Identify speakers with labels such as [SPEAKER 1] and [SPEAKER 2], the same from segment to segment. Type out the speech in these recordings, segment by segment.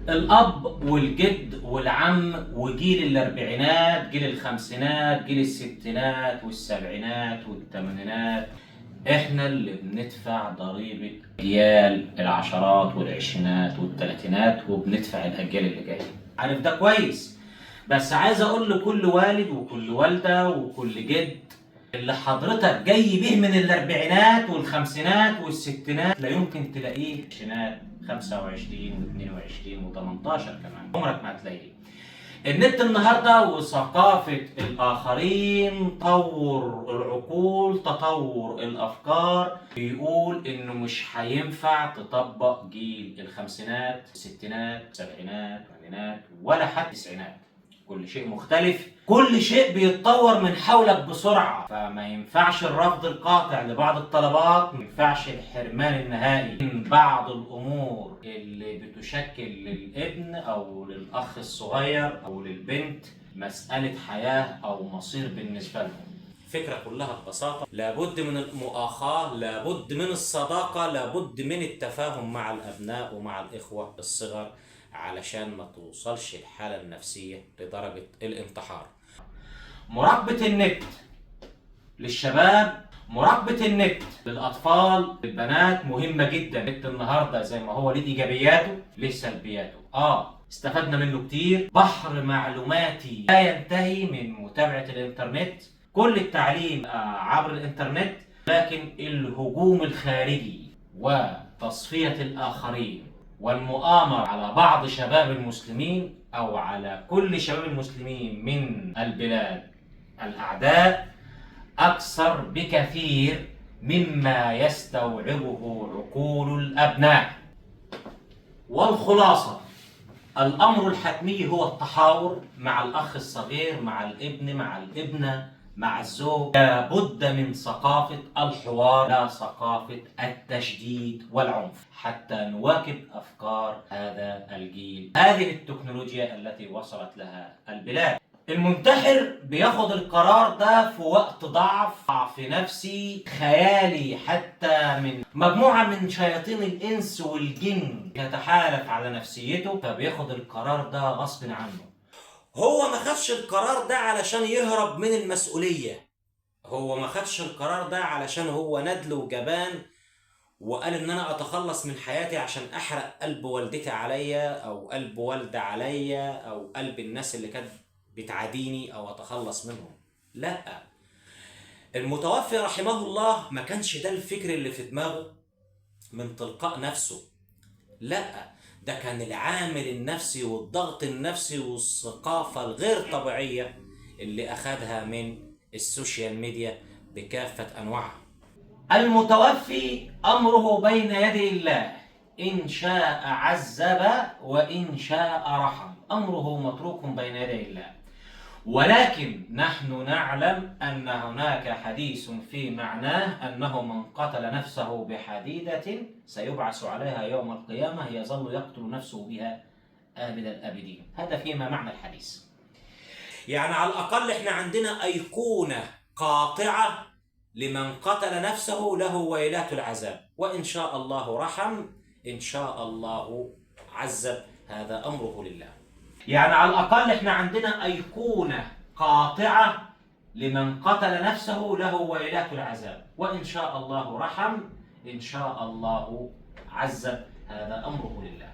[SPEAKER 1] الأب والجد والعم وجيل الأربعينات، جيل الخمسينات، جيل الستينات والسبعينات والثمانينات، احنا اللي بندفع ضريبة أجيال العشرات والعشرينات والثلاثينات، وبندفع الأجيال اللي جاية. عارف ده كويس، بس عايز أقول لكل والد وكل والدة وكل جد، اللي حضرتك جاي به من الأربعينات والخمسينات والستينات لا يمكن تلاقيه في العشرينات 25 و22 و18 كمان، عمرك ما هتلاقيه. النت النهارده وثقافة الآخرين طور العقول، تطور الأفكار، بيقول إنه مش هينفع تطبق جيل الخمسينات، الستينات، السبعينات، الثمانينات، ولا حتى التسعينات. كل شيء مختلف، كل شيء بيتطور من حولك بسرعة، فما ينفعش الرفض القاطع لبعض الطلبات، ما ينفعش الحرمان النهائي من بعض الأمور اللي بتشكل للابن أو للأخ الصغير أو للبنت مسألة حياة أو مصير بالنسبة لهم. الفكرة كلها ببساطة لابد من المؤاخاة، لابد من الصداقة، لابد من التفاهم مع الأبناء ومع الإخوة الصغر، علشان ما توصلش الحالة النفسية لدرجة الانتحار. مراقبة النت للشباب، مراقبة النت للأطفال للبنات مهمة جدا. النت النهاردة زي ما هو ليه إيجابياته ليه سلبياته. استفدنا منه كتير، بحر معلوماتي لا ينتهي من متابعة الإنترنت، كل التعليم عبر الإنترنت، لكن الهجوم الخارجي وتصفية الآخرين والمؤامرة على بعض شباب المسلمين أو على كل شباب المسلمين من البلاد الأعداء أكثر بكثير مما يستوعبه عقول الأبناء. والخلاصة، الأمر الحتمي هو التحاور مع الأخ الصغير، مع الابن، مع الابنة، مع الزوج. لابد من ثقافة الحوار، لا ثقافة التشديد والعنف، حتى نواكب أفكار هذا الجيل، هذه التكنولوجيا التي وصلت لها البلاد. المنتحر بياخد القرار ده في وقت ضعف نفسي خيالي، حتى من مجموعة من شياطين الإنس والجن يتحالف على نفسيته، فبياخد القرار ده غصب عنه. هو ما خدش القرار ده علشان يهرب من المسؤولية، هو ما خدش القرار ده علشان هو ندل وجبان وقال ان انا اتخلص من حياتي عشان احرق قلب والدتي عليا او قلب والدي عليا او قلب الناس اللي كانت بتعاديني او اتخلص منهم. لا، المتوفي رحمه الله ما كانش ده الفكر اللي في دماغه من تلقاء نفسه، لا، ده كان العامل النفسي والضغط النفسي والثقافة الغير طبيعية اللي أخدها من السوشيال ميديا بكافة أنواعها. المتوفي أمره بين يدي الله، إن شاء عذب وإن شاء رحم، أمره متروك بين يدي الله. ولكن نحن نعلم أن هناك حديث في معناه أنه من قتل نفسه بحديدة سيبعث عليها يوم القيامة يظل يقتل نفسه بها آبد الآبدين. هذا فيما معنى الحديث. يعني على الأقل احنا عندنا أيقونة قاطعة لمن قتل نفسه له ويلات العذاب، وإن شاء الله رحم، إن شاء الله عذب، هذا أمره لله. يعني على الأقل احنا عندنا أيقونة قاطعة لمن قتل نفسه له ويلات العذاب، وإن شاء الله رحم، إن شاء الله عذب، هذا أمره لله.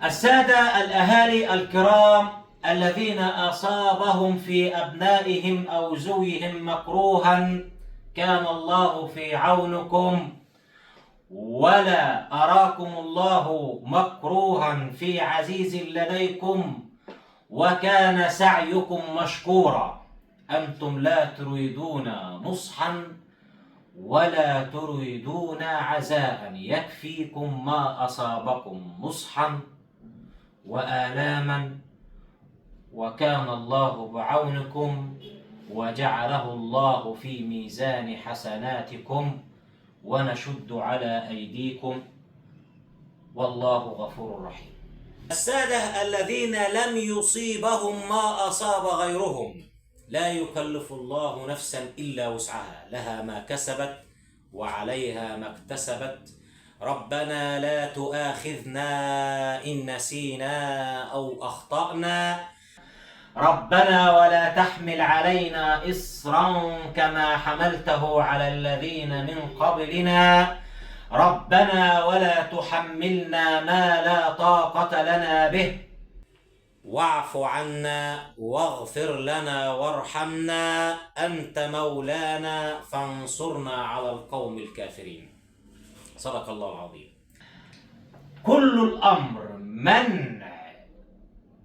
[SPEAKER 1] السادة الأهالي الكرام الذين أصابهم في أبنائهم أو زويهم مكروها، كان الله في عونكم، ولا أراكم الله مكروها في عزيز لديكم، وكان سعيكم مشكورا. أنتم لا تريدون نصحا ولا تريدون عزاء، يكفيكم ما أصابكم نصحا وآلاما، وكان الله بعونكم، وجعله الله في ميزان حسناتكم، ونشد على أيديكم، والله غفور رحيم. السادة الذين لم يصيبهم ما أصاب غيرهم، لا يكلف الله نفسا إلا وسعها، لها ما كسبت وعليها ما اكتسبت، ربنا لا تؤاخذنا إن نسينا أو أخطأنا، ربنا ولا تحمل علينا إصرا كما حملته على الذين من قبلنا، ربنا ولا تحملنا ما لا طاقة لنا به، واعف عنا واغفر لنا وارحمنا أنت مولانا فانصرنا على القوم الكافرين. صدق الله العظيم. كل الأمر منع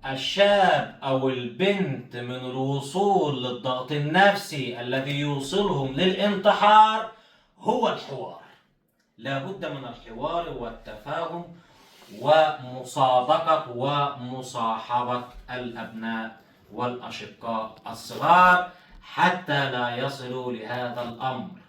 [SPEAKER 1] الشاب أو البنت من الوصول للضغط النفسي الذي يوصلهم للانتحار هو الحوار. لا بد من الحوار والتفاهم ومصادقة ومصاحبة الأبناء والأشقاء الصغار حتى لا يصلوا لهذا الأمر.